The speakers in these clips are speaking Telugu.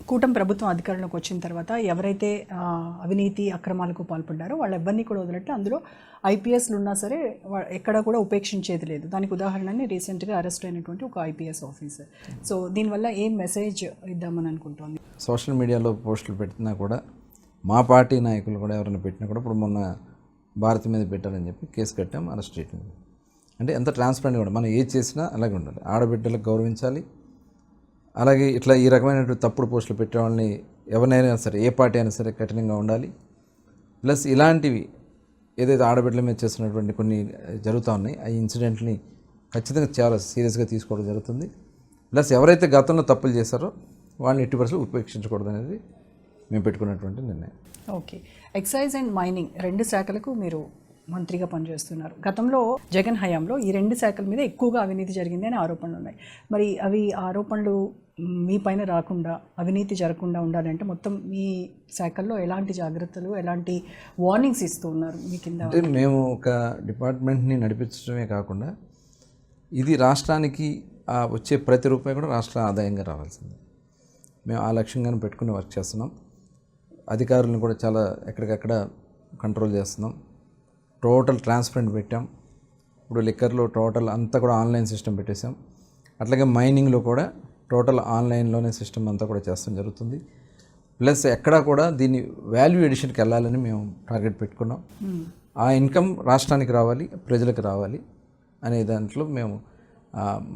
కూటమి ప్రభుత్వం అధికారంలోకి వచ్చిన తర్వాత ఎవరైతే అవినీతి అక్రమాలకు పాల్పడ్డారో వాళ్ళెవ్వరినీ కూడా వదిలినట్టు అందులో ఐపీఎస్లు ఉన్నా సరే ఎక్కడా కూడా ఉపేక్షించేది లేదు. దానికి ఉదాహరణని రీసెంట్గా అరెస్ట్ అయినటువంటి ఒక ఐపీఎస్ ఆఫీసర్. సో దీనివల్ల ఏం మెసేజ్ ఇద్దామని అనుకుంటోంది? సోషల్ మీడియాలో పోస్టులు పెట్టినా కూడా మా పార్టీ నాయకులు కూడా ఎవరైనా పెట్టినా కూడా ఇప్పుడు మొన్న భారతి మీద పెట్టారని చెప్పి కేసు కట్టాం, అరెస్ట్ చేయటం. అంటే ఎంత ట్రాన్స్పరెంట్గా కూడా మనం ఏది చేసినా అలాగే ఉండాలి, ఆడబిడ్డలకు గౌరవించాలి. అలాగే ఇట్లా ఈ రకమైనటువంటి తప్పుడు పోస్టులు పెట్టే వాళ్ళని ఎవరినైనా సరే ఏ పార్టీ అయినా సరే కఠినంగా ఉండాలి. ప్లస్ ఇలాంటివి ఏదైతే ఆడబిడ్డల మీద చేస్తున్నటువంటి కొన్ని జరుగుతూ ఉన్నాయి ఆ ఇన్సిడెంట్ని ఖచ్చితంగా చాలా సీరియస్గా తీసుకోవడం జరుగుతుంది. ప్లస్ ఎవరైతే గతంలో తప్పులు చేశారో వాళ్ళని ఎట్టి పరిస్థితుల్లో ఉపేక్షించకూడదు అనేది మేము పెట్టుకున్నటువంటి నిర్ణయం. ఓకే, ఎక్సైజ్ అండ్ మైనింగ్ 2 శాఖలకు మీరు మంత్రిగా పనిచేస్తున్నారు. గతంలో జగన్ హయాంలో ఈ 2 శాఖల మీద ఎక్కువగా అవినీతి జరిగింది అని ఆరోపణలు ఉన్నాయి. మరి అవి ఆరోపణలు మీ పైన రాకుండా, అవినీతి జరగకుండా ఉండాలంటే మొత్తం మీ శాఖల్లో ఎలాంటి జాగ్రత్తలు, ఎలాంటి వార్నింగ్స్ ఇస్తూ ఉన్నారు మీ కింద? అంటే మేము ఒక డిపార్ట్మెంట్ని నడిపించడమే కాకుండా ఇది రాష్ట్రానికి వచ్చే ప్రతి రూపాయి కూడా రాష్ట్ర ఆదాయంగా రావాల్సింది. మేము ఆ లక్ష్యంగానే పెట్టుకుని వర్క్ చేస్తున్నాం. అధికారులను కూడా చాలా ఎక్కడికక్కడ కంట్రోల్ చేస్తున్నాం. టోటల్ ట్రాన్స్పరెంట్ పెట్టాం. ఇప్పుడు లిక్కర్లో టోటల్ అంతా కూడా ఆన్లైన్ సిస్టమ్ పెట్టేసాం. అట్లాగే మైనింగ్లో కూడా టోటల్ ఆన్లైన్లోనే సిస్టమ్ అంతా కూడా చేస్తాం జరుగుతుంది. ప్లస్ ఎక్కడా కూడా దీన్ని వాల్యూ ఎడిషన్కి వెళ్ళాలని మేము టార్గెట్ పెట్టుకున్నాం. ఆ ఇన్కమ్ రాష్ట్రానికి రావాలి, ప్రజలకు రావాలి అనే దాంట్లో మేము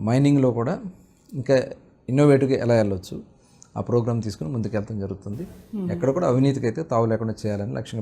మైనింగ్లో కూడా ఇంకా ఇన్నోవేటివ్గా ఎలా వెళ్ళొచ్చు ఆ ప్రోగ్రామ్ తీసుకుని ముందుకు వెళ్తాం జరుగుతుంది. ఎక్కడ కూడా అవినీతికి అయితే తావు లేకుండా చేయాలని లక్ష్యంగా